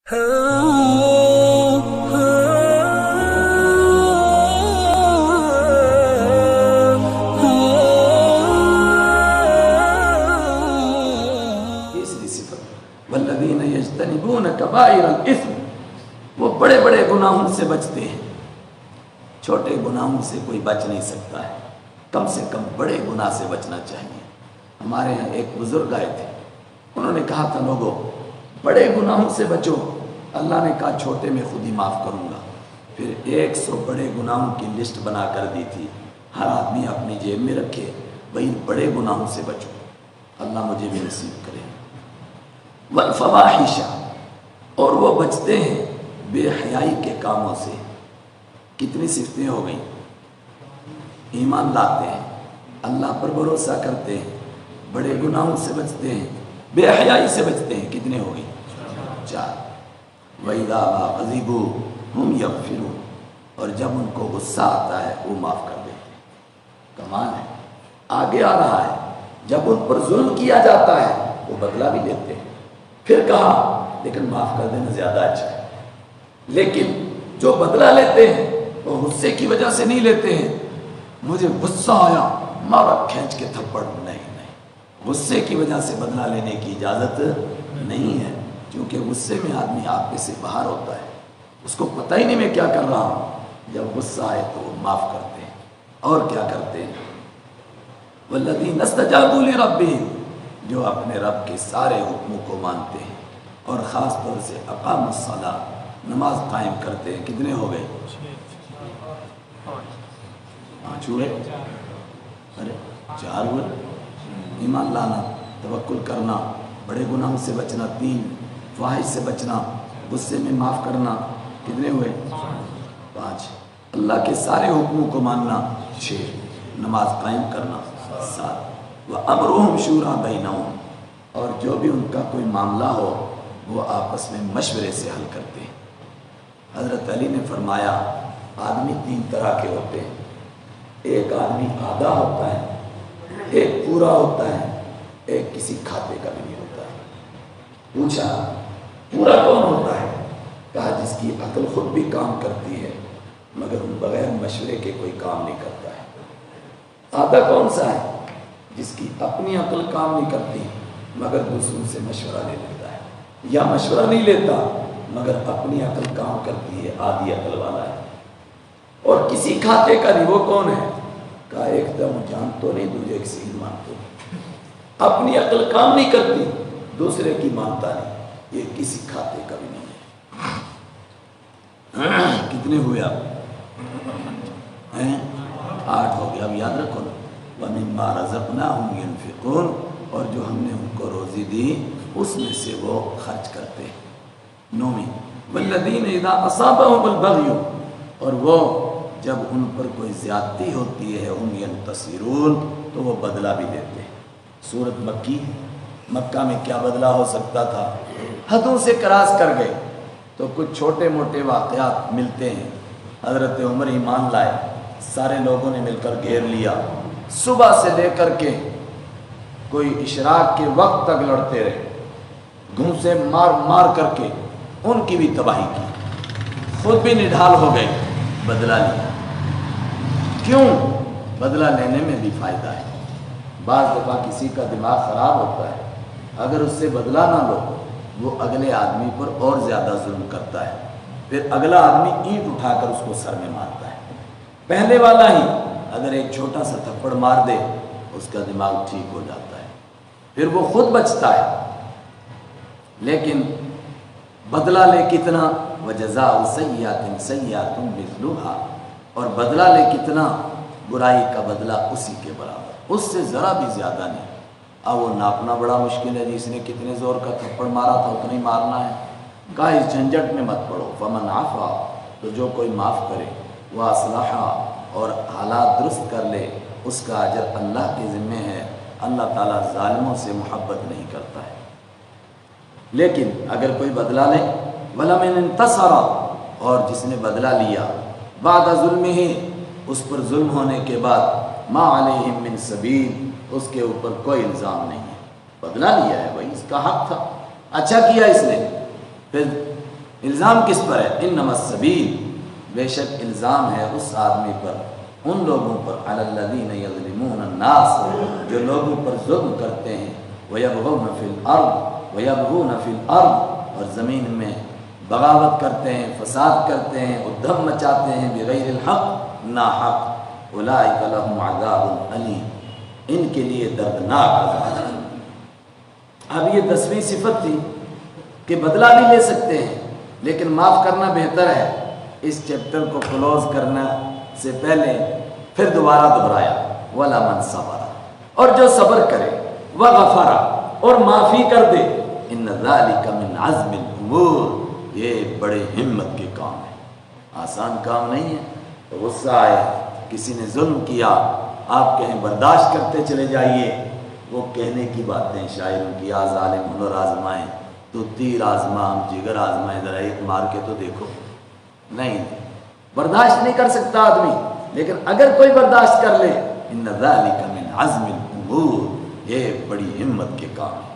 تیسری صفت والذین یجتنبون کبائر الاثم، وہ بڑے بڑے گناہوں سے بچتے ہیں. چھوٹے گناہوں سے کوئی بچ نہیں سکتا ہے، کم سے کم بڑے گناہ سے بچنا چاہیے. ہمارے یہاں ایک بزرگ آئے تھے، انہوں نے کہا تھا لوگوں بڑے گناہوں سے بچو. اللہ نے کہا چھوٹے میں خود ہی معاف کروں گا. پھر 100 بڑے گناہوں کی لسٹ بنا کر دی تھی. ہر آدمی اپنی جیب میں رکھے بھئی بڑے گناہوں سے بچو. اللہ مجھے بھی نصیب کرے. والفواحش، اور وہ بچتے ہیں بے حیائی کے کاموں سے. کتنی صفتیں ہو گئیں؟ ایمان لاتے ہیں، اللہ پر بھروسہ کرتے ہیں، بڑے گناہوں سے بچتے ہیں، بے حیائی سے بچتے ہیں. کتنے ہو گئی؟ 4. وَإِذَا مَا غَضِبُوا هُمْ يَغْفِرُونَ، اور جب ان کو غصہ آتا ہے وہ معاف کر دیتے ہیں. کمال ہے. آگے آ رہا ہے جب ان پر ظلم کیا جاتا ہے وہ بدلہ بھی لیتے ہیں. پھر کہا لیکن معاف کر دینا زیادہ اچھا ہے. لیکن جو بدلہ لیتے ہیں وہ غصے کی وجہ سے نہیں لیتے ہیں. مجھے غصہ آیا مارا کھینچ کے تھپڑ، نہیں. غصے کی وجہ سے بدلہ لینے کی اجازت نہیں ہے، کیونکہ غصے میں آدمی آپے سے باہر ہوتا ہے، اس کو پتہ ہی نہیں میں کیا کر رہا ہوں. جب غصہ آئے تو وہ معاف کرتے ہیں. اور کیا کرتے ہیں؟ والذین استجابوا لربہم، جو اپنے رب کے سارے حکموں کو مانتے ہیں اور خاص طور سے اقاموا الصلاۃ، نماز قائم کرتے ہیں. کتنے ہو گئے؟ 5 ہوئے. ارے 4 ہوئے. ایمان لانا، توکل کرنا، بڑے گناہوں سے بچنا 3، فواحش سے بچنا، غصے میں معاف کرنا. کتنے ہوئے؟ 5. اللہ کے سارے حکموں کو ماننا 6، نماز قائم کرنا 7. وَأَمْرُهُمْ شُورَىٰ بَيْنَهُمْ، اور جو بھی ان کا کوئی معاملہ ہو وہ آپس میں مشورے سے حل کرتے ہیں. حضرت علی نے فرمایا آدمی 3 طرح کے ہوتے ہیں. ایک آدمی آدھا ہوتا ہے، ایک پورا ہوتا ہے، ایک کسی کھاتے کا بھی نہیں ہوتا ہے. پوچھا پورا کون ہوتا ہے؟ کہا جس کی عقل خود بھی کام کرتی ہے مگر بغیر مشورے کے کوئی کام نہیں کرتا ہے. آدھا کون سا ہے؟ جس کی اپنی عقل کام نہیں کرتی مگر دوسروں سے مشورہ لے لیتا ہے، یا مشورہ نہیں لیتا مگر اپنی عقل کام کرتی ہے، آدھی عقل والا ہے. اور کسی کھاتے کا نہیں. وہ کون ہے؟ کہا ایک دم جان تو نہیں، دوسرے ایک سین مانتے، اپنی عقل کام نہیں کرتی، دوسرے کی مانتا نہیں. یہ کسی کھاتے کا بھی نہیں ہے. کتنے ہوئے آپ؟ 8 ہو گیا. اب یاد رکھو نا، وَمِمَّا رَزَقْنَاهُمْ يُنْفِقُونَ، اور جو ہم نے ان کو روزی دی اس میں سے وہ خرچ کرتے ہیں. 9. وَالَّذِينَ إِذَا أَصَابَهُمُ الْبَغْيُ، اور وہ جب ان پر کوئی زیادتی ہوتی ہے هُمْ يَنْتَصِرُونَ، تو وہ بدلہ بھی دیتے ہیں. سورت مکی. مکہ میں کیا بدلہ ہو سکتا تھا؟ حدوں سے کراس کر گئے تو کچھ چھوٹے موٹے واقعات ملتے ہیں. حضرت عمر ایمان لائے، سارے لوگوں نے مل کر گھیر لیا. صبح سے لے کر کے کوئی اشراق کے وقت تک لڑتے رہے، گھونسے مار مار کر کے ان کی بھی تباہی کی. خود بھی نڈھال ہو گئے، بدلہ لیا. کیوں؟ بدلہ لینے میں بھی فائدہ ہے. بعض دفعہ کسی کا دماغ خراب ہوتا ہے، اگر اس سے بدلہ نہ لو وہ اگلے آدمی پر اور زیادہ ظلم کرتا ہے. پھر اگلا آدمی اینٹ اٹھا کر اس کو سر میں مارتا ہے. پہلے والا ہی اگر ایک چھوٹا سا تھپڑ مار دے اس کا دماغ ٹھیک ہو جاتا ہے، پھر وہ خود بچتا ہے. لیکن بدلہ لے کتنا؟ وَجَزَاءُ سَيِّئَةٍ سَيِّئَةٌ مِثْلُهَا، اور بدلہ لے کتنا؟ برائی کا بدلہ اسی کے برابر، اس سے ذرا بھی زیادہ نہیں. اب وہ ناپنا بڑا مشکل ہے. جس نے کتنے زور کا تھپڑ مارا تھا اتنا ہی مارنا ہے. کہا اس جھنجٹ میں مت پڑو. فَمَنْ عَفَا، تو جو کوئی معاف کرے، وَأَصْلَحَ، اور حالات درست کر لے، اس کا اجر اللہ کے ذمہ ہے. اللہ تعالیٰ ظالموں سے محبت نہیں کرتا ہے. لیکن اگر کوئی بدلہ لے، وَلَمَنِ انتَصَرَ، اور جس نے بدلہ لیا بعد ظلمہ، اس پر ظلم ہونے کے بعد، مَا عَلَيْهِم مِّن سَبِيلٍ، اس کے اوپر کوئی الزام نہیں ہے. بدلہ لیا ہے بھائی، اس کا حق تھا، اچھا کیا اس نے. پھر الزام کس پر ہے؟ انما السبیل، بے شک الزام ہے اس آدمی پر، ان لوگوں پر، علی الذین یظلمون الناس، جو لوگوں پر ظلم کرتے ہیں، ویبغون فی الارض ویبغون فی الارض، اور زمین میں بغاوت کرتے ہیں، فساد کرتے ہیں، ادھم مچاتے ہیں، بغیر الحق، ناحق، اولئک لہم عذاب علیم، ان کے لیے دردناک عذاب ہے۔ اب یہ 10ویں صفت تھی کہ بدلہ بھی لے سکتے ہیں لیکن معاف کرنا بہتر ہے۔ اس چیپٹر کو کلوز کرنا سے پہلے پھر دوبارہ دہرایا، وَلَا مَنْ صَبَرَ، اور جو صبر کرے، وَغَفَرَ، اور معافی کر دے، إِنَّ ذَلِكَ مِنْ عَزْمِ الْأُمُورِ، یہ بڑے ہمت کے کام ہے، آسان کام نہیں ہے۔ غصہ آئے، کسی نے ظلم کیا، آپ کہیں برداشت کرتے چلے جائیے، وہ کہنے کی باتیں شاعروں کی، آ ظالم ہنر آزمائیں تو تیر آزما ہم جگر آزمائیں، ذرا ایک مار کے تو دیکھو، نہیں، برداشت نہیں کر سکتا آدمی، لیکن اگر کوئی برداشت کر لے، ان ذالک من عزم الامور، یہ بڑی ہمت کے کام ہے۔